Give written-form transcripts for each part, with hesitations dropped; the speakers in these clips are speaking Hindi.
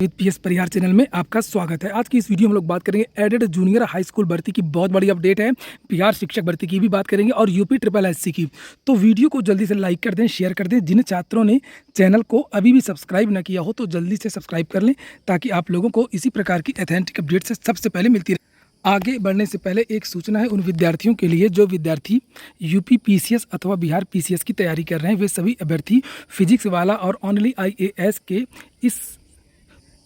विद पीएस परिहार चैनल में आपका स्वागत है। आज की इस वीडियो में हम लोग बात करेंगे एडेड जूनियर हाई स्कूल भर्ती की बहुत बड़ी अपडेट है। बिहार शिक्षक भर्ती की भी बात करेंगे और यूपी ट्रिपल एससी की। तो वीडियो को जल्दी से लाइक कर दें, शेयर कर दें। जिन छात्रों ने चैनल को अभी भी सब्सक्राइब न किया हो तो जल्दी से सब्सक्राइब कर लें, ताकि आप लोगों को इसी प्रकार की ऑथेंटिक अपडेट से सबसे पहले मिलती रहे। आगे बढ़ने से पहले एक सूचना है उन विद्यार्थियों के लिए जो विद्यार्थी यूपी पीसीएस अथवा बिहार पीसीएस की तैयारी कर रहे हैं। वे सभी अभ्यर्थी फिजिक्स वाला और ओनली आईएएस के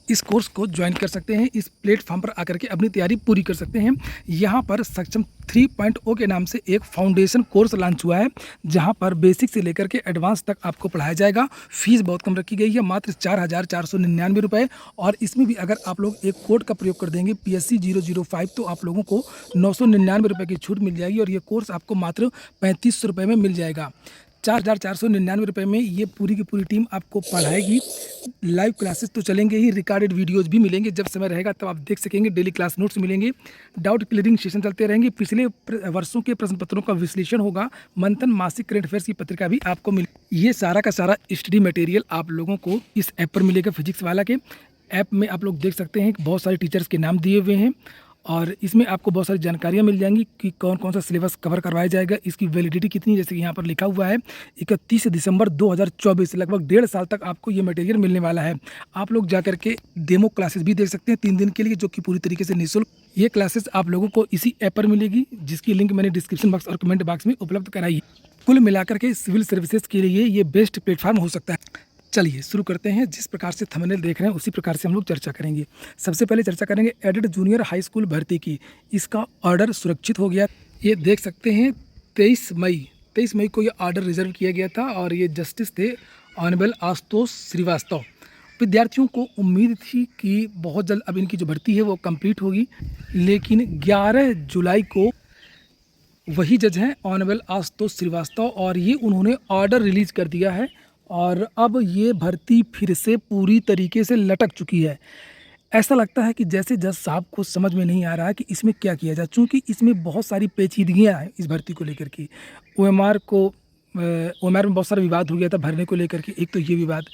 इस कोर्स को ज्वाइन कर सकते हैं। इस प्लेटफॉर्म पर आकर के अपनी तैयारी पूरी कर सकते हैं। यहाँ पर सक्षम 3.0 के नाम से एक फाउंडेशन कोर्स लॉन्च हुआ है, जहाँ पर बेसिक से लेकर के एडवांस तक आपको पढ़ाया जाएगा। फीस बहुत कम रखी गई है, मात्र 4,499 रुपये। और इसमें भी अगर आप लोग एक कोड का प्रयोग कर देंगे PSC 005 तो आप लोगों को 999 रुपये की छूट मिल जाएगी और ये कोर्स आपको मात्र 3500 रुपये में मिल जाएगा। 4,499 रुपये में ये पूरी की पूरी टीम आपको पढ़ाएगी। लाइव क्लासेस तो चलेंगे ही, रिकॉर्डेड वीडियोस भी मिलेंगे। जब समय रहेगा तब आप देख सकेंगे। डेली क्लास नोट्स मिलेंगे, डाउट क्लियरिंग सेशन चलते रहेंगे। पिछले वर्षों के प्रश्न पत्रों का विश्लेषण होगा। मंथन मासिक करंट अफेयर्स की पत्रिका भी आपको मिले। ये सारा का सारा स्टडी मटेरियल आप लोगों को इस ऐप पर मिलेगा। फिजिक्स वाला के ऐप में आप लोग देख सकते हैं बहुत सारे टीचर्स के नाम दिए हुए हैं और इसमें आपको बहुत सारी जानकारियाँ मिल जाएंगी कि कौन कौन सा सिलेबस कवर करवाया जाएगा, इसकी वैलिडिटी कितनी, जैसे कि यहाँ पर लिखा हुआ है 31 दिसंबर 2024, लगभग 1.5 साल तक आपको ये मटेरियल मिलने वाला है। आप लोग जाकर के डेमो क्लासेस भी देख सकते हैं 3 दिन के लिए, जो कि पूरी तरीके से निःशुल्क। ये क्लासेस आप लोगों को इसी ऐप पर मिलेगी, जिसकी लिंक मैंने डिस्क्रिप्शन बॉक्स और कमेंट बॉक्स में उपलब्ध कराई है। कुल मिलाकर के सिविल सर्विसेज के लिए ये बेस्ट प्लेटफॉर्म हो सकता है। चलिए शुरू करते हैं। जिस प्रकार से थंबनेल देख रहे हैं उसी प्रकार से हम लोग चर्चा करेंगे। सबसे पहले चर्चा करेंगे एडेड जूनियर हाई स्कूल भर्ती की। इसका ऑर्डर सुरक्षित हो गया। ये देख सकते हैं 23 मई को ये ऑर्डर रिजर्व किया गया था और ये जस्टिस थे ऑनरेबल आशुतोष श्रीवास्तव। विद्यार्थियों को उम्मीद थी कि बहुत जल्द अब इनकी जो भर्ती है वो कंप्लीट होगी, लेकिन 11 जुलाई को वही जज हैं ऑनरेबल आशुतोष श्रीवास्तव और ये उन्होंने ऑर्डर रिलीज कर दिया है और अब ये भर्ती फिर से पूरी तरीके से लटक चुकी है। ऐसा लगता है कि जैसे जज साहब को समझ में नहीं आ रहा है कि इसमें क्या किया जाए, चूँकि इसमें बहुत सारी पेचीदगियाँ हैं इस भर्ती को लेकर के। OMR में बहुत सारा विवाद हो गया था भरने को लेकर के। एक तो ये विवाद,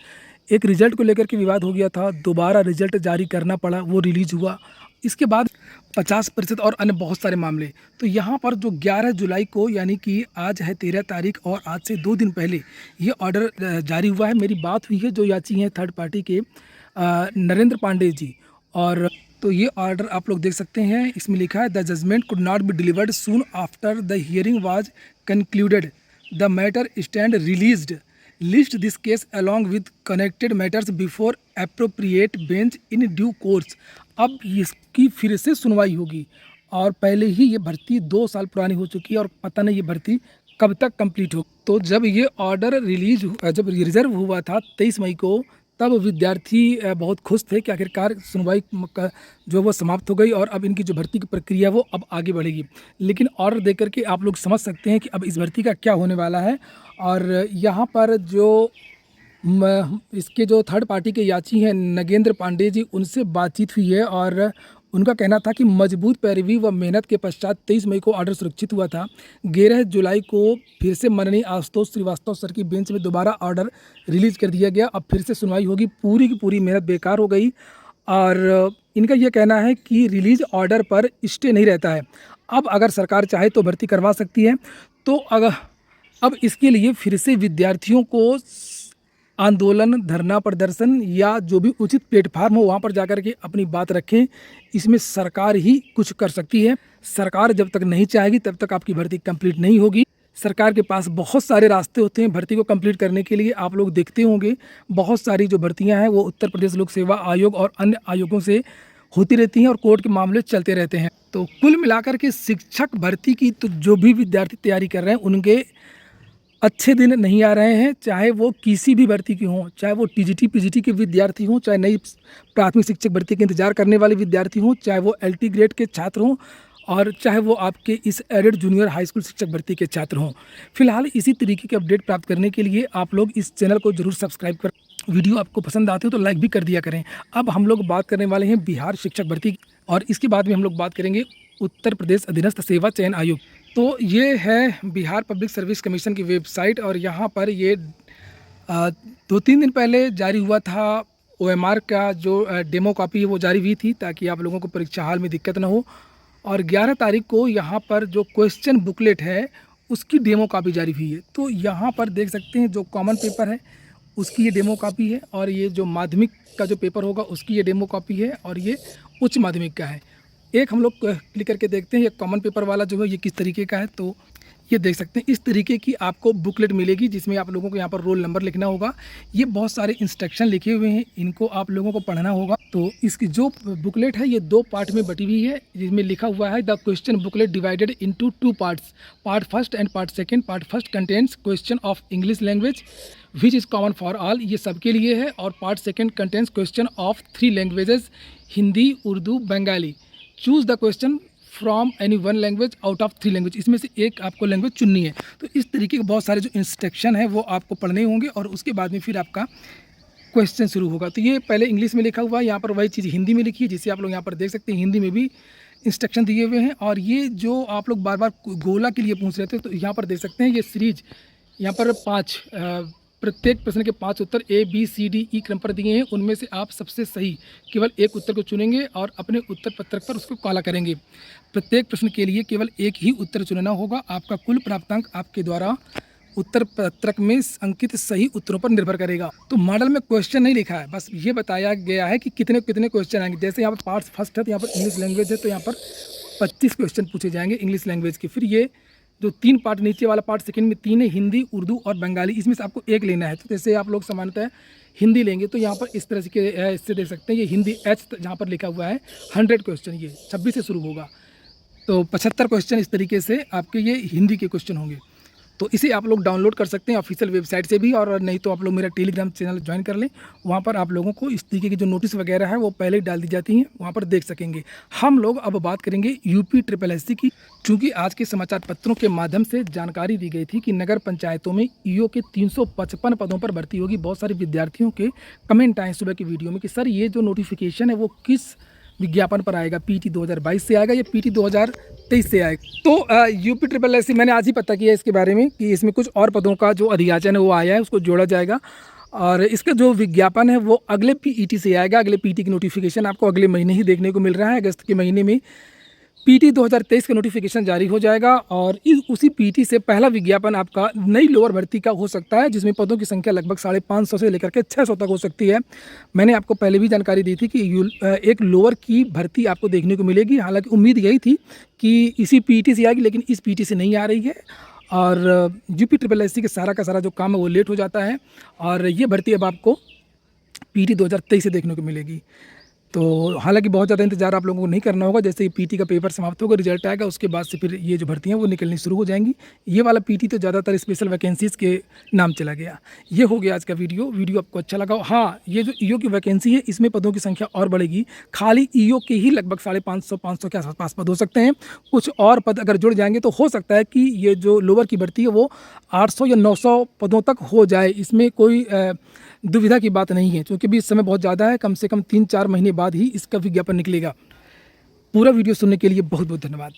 एक रिजल्ट को लेकर के विवाद हो गया था, दोबारा रिजल्ट जारी करना पड़ा, वो रिलीज़ हुआ। इसके बाद 50% और अन्य बहुत सारे मामले। तो यहाँ पर जो 11 जुलाई को, यानी कि आज है 13 तारीख और आज से 2 दिन पहले ये ऑर्डर जारी हुआ है। मेरी बात हुई है जो याची हैं थर्ड पार्टी के नरेंद्र पांडे जी, और तो ये ऑर्डर आप लोग देख सकते हैं। इसमें लिखा है the judgment could not be delivered soon after the hearing was concluded, the matter stand released, list this case along with connected matters before appropriate bench in due course. अब इसकी फिर से सुनवाई होगी और पहले ही ये भर्ती 2 साल पुरानी हो चुकी है और पता नहीं ये भर्ती कब तक कंप्लीट हो। तो जब ये ऑर्डर जब रिजर्व हुआ था 23 मई को, तब विद्यार्थी बहुत खुश थे कि आखिरकार सुनवाई जो वो समाप्त हो गई और अब इनकी जो भर्ती की प्रक्रिया वो अब आगे बढ़ेगी। लेकिन ऑर्डर देकर के आप लोग समझ सकते हैं कि अब इस भर्ती का क्या होने वाला है। और यहाँ पर जो इसके जो थर्ड पार्टी के याची हैं नगेंद्र पांडे जी, उनसे बातचीत हुई है और उनका कहना था कि मजबूत पैरवी व मेहनत के पश्चात 23 मई को ऑर्डर सुरक्षित हुआ था। 11 जुलाई को फिर से माननीय आशुतोष श्रीवास्तव सर की बेंच में दोबारा ऑर्डर रिलीज कर दिया गया। अब फिर से सुनवाई होगी। पूरी की पूरी मेहनत बेकार हो गई और इनका यह कहना है कि रिलीज ऑर्डर पर स्टे नहीं रहता है। अब अगर सरकार चाहे तो भर्ती करवा सकती है। तो अब इसके लिए फिर से विद्यार्थियों को आंदोलन, धरना प्रदर्शन या जो भी उचित प्लेटफार्म हो वहाँ पर जाकर के अपनी बात रखें। इसमें सरकार ही कुछ कर सकती है। सरकार जब तक नहीं चाहेगी तब तक आपकी भर्ती कंप्लीट नहीं होगी। सरकार के पास बहुत सारे रास्ते होते हैं भर्ती को कंप्लीट करने के लिए। आप लोग देखते होंगे बहुत सारी जो भर्तियां हैं वो उत्तर प्रदेश लोक सेवा आयोग और अन्य आयोगों से होती रहती हैं और कोर्ट के मामले चलते रहते हैं। तो कुल मिलाकर के शिक्षक भर्ती की तो जो भी विद्यार्थी तैयारी कर रहे हैं उनके अच्छे दिन नहीं आ रहे हैं। चाहे वो किसी भी भर्ती की हों, चाहे वो TGT PGT के विद्यार्थी हों, चाहे नई प्राथमिक शिक्षक भर्ती के इंतजार करने वाले विद्यार्थी हों, चाहे वो LT ग्रेड के छात्र हों और चाहे वो आपके इस एडेड जूनियर हाई स्कूल शिक्षक भर्ती के छात्र हों। फिलहाल इसी तरीके के अपडेट प्राप्त करने के लिए आप लोग इस चैनल को जरूर सब्सक्राइब कर, वीडियो आपको पसंद आती हो तो लाइक भी कर दिया करें। अब हम लोग बात करने वाले हैं बिहार शिक्षक भर्ती और इसके बाद में हम लोग बात करेंगे उत्तर प्रदेश अधीनस्थ सेवा चयन आयोग। तो ये है बिहार पब्लिक सर्विस कमीशन की वेबसाइट और यहाँ पर ये 2-3 दिन पहले जारी हुआ था OMR का जो डेमो कॉपी है वो जारी हुई थी, ताकि आप लोगों को परीक्षा हाल में दिक्कत ना हो। और 11 तारीख को यहाँ पर जो क्वेश्चन बुकलेट है उसकी डेमो कॉपी जारी हुई है। तो यहाँ पर देख सकते हैं जो कॉमन पेपर है उसकी ये डेमो कॉपी है, और ये जो माध्यमिक का जो पेपर होगा उसकी ये डेमो कॉपी है, और ये उच्च माध्यमिक का है। एक हम लोग क्लिक करके देखते हैं ये कॉमन पेपर वाला जो है ये किस तरीके का है। तो ये देख सकते हैं इस तरीके की आपको बुकलेट मिलेगी, जिसमें आप लोगों को यहाँ पर रोल नंबर लिखना होगा। ये बहुत सारे इंस्ट्रक्शन लिखे हुए हैं, इनको आप लोगों को पढ़ना होगा। तो इसकी जो बुकलेट है ये 2 पार्ट में बटी हुई है, जिसमें लिखा हुआ है the question booklet divided into 2 parts, part first and part second. Part first contains question of English language which is common for all, ये सबके लिए है। और part second contains question of 3 languages, Hindi, Urdu, Bengali. Choose the question from any one language out of 3 language, इसमें से एक आपको लैंग्वेज चुननी है। तो इस तरीके के बहुत सारे जो इंस्ट्रक्शन है वो आपको पढ़ने होंगे, और उसके बाद में फिर आपका क्वेश्चन शुरू होगा। तो ये पहले इंग्लिश में लिखा हुआ है, यहाँ पर वही चीज़ हिंदी में लिखी है, जिसे आप लोग यहाँ पर देख सकते हैं हिंदी में भी इंस्ट्रक्शन दिए हुए हैं। और ये जो आप लोग बार बार गोला के लिए पूछ रहे थे, तो यहाँ पर देख सकते हैं ये सीरीज यहाँ पर 5 प्रत्येक प्रश्न के 5 उत्तर ABCDE क्रम पर दिए हैं। उनमें से आप सबसे सही केवल एक उत्तर को चुनेंगे और अपने उत्तर पत्रक पर उसको काला करेंगे। प्रत्येक प्रश्न के लिए केवल एक ही उत्तर चुनना होगा। आपका कुल प्राप्तांक आपके द्वारा उत्तर पत्रक में अंकित सही उत्तरों पर निर्भर करेगा। तो मॉडल में क्वेश्चन नहीं लिखा है, बस ये बताया गया है कि कितने कितने क्वेश्चन आएंगे। जैसे यहाँ पर पार्ट फर्स्ट है, तो यहाँ पर इंग्लिश लैंग्वेज है, तो यहाँ पर 25 क्वेश्चन पूछे जाएंगे इंग्लिश लैंग्वेज के। फिर ये जो 3 पार्ट नीचे वाला पार्ट सेकंड में 3 है, हिंदी, उर्दू और बंगाली, इसमें से आपको एक लेना है। तो जैसे आप लोग सामान्यतः हिंदी लेंगे, तो यहाँ पर इस तरह से इससे देख सकते हैं ये हिंदी H जहाँ पर लिखा हुआ है 100 क्वेश्चन, ये 26 से शुरू होगा। तो 75 क्वेश्चन इस तरीके से आपके ये हिंदी के क्वेश्चन होंगे। तो इसे आप लोग डाउनलोड कर सकते हैं ऑफिशियल वेबसाइट से भी, और नहीं तो आप लोग मेरा टेलीग्राम चैनल ज्वाइन कर लें। वहाँ पर आप लोगों को इस तरीके की जो नोटिस वगैरह है वो पहले ही डाल दी जाती हैं, वहाँ पर देख सकेंगे। हम लोग अब बात करेंगे UPSSC की। चूँकि आज के समाचार पत्रों के माध्यम से जानकारी दी गई थी कि नगर पंचायतों में EO के 355 पदों पर भर्ती होगी। बहुत सारे विद्यार्थियों के कमेंट आए सुबह की वीडियो में कि सर ये जो नोटिफिकेशन है वो किस विज्ञापन पर आएगा, PT 2022 से आएगा या PT 2023 से आएगा। तो UPSSC मैंने आज ही पता किया इसके बारे में कि इसमें कुछ और पदों का जो अधियाचन है वो आया है, उसको जोड़ा जाएगा। और इसका जो विज्ञापन है वो अगले PET से आएगा। अगले PT की नोटिफिकेशन आपको अगले महीने ही देखने को मिल रहा है। अगस्त के महीने में PT 2023 का नोटिफिकेशन जारी हो जाएगा, और उसी PT से पहला विज्ञापन आपका नई लोअर भर्ती का हो सकता है, जिसमें पदों की संख्या लगभग 550 से लेकर के 600 तक हो सकती है। मैंने आपको पहले भी जानकारी दी थी कि एक लोअर की भर्ती आपको देखने को मिलेगी। हालांकि उम्मीद यही थी कि इसी PET से आएगी, लेकिन इस PT से नहीं आ रही है। और UPSSC के सारा का सारा जो काम है वो लेट हो जाता है, और ये भर्ती अब आपको PT 2023 से देखने को मिलेगी। तो हालांकि बहुत ज़्यादा इंतजार आप लोगों को नहीं करना होगा। जैसे ही PT का पेपर समाप्त होगा, रिजल्ट आएगा, उसके बाद से फिर ये जो भर्तियाँ वो निकलनी शुरू हो जाएंगी। ये वाला PT तो ज़्यादातर स्पेशल वैकेंसीज़ के नाम चला गया। ये हो गया आज का वीडियो आपको अच्छा लगा। हाँ, ये जो EO की वैकेंसी है इसमें पदों की संख्या और बढ़ेगी। खाली EO के ही लगभग 550 के आसपास पद हो सकते हैं। कुछ और पद अगर जुड़ जाएंगे तो हो सकता है कि ये जो लोअर की भर्ती है वो 800 या 900 पदों तक हो जाए। इसमें कोई दुविधा की बात नहीं है, क्योंकि भी इस समय बहुत ज़्यादा है। कम से कम 3-4 महीने बाद ही इसका विज्ञापन निकलेगा। पूरा वीडियो सुनने के लिए बहुत बहुत धन्यवाद।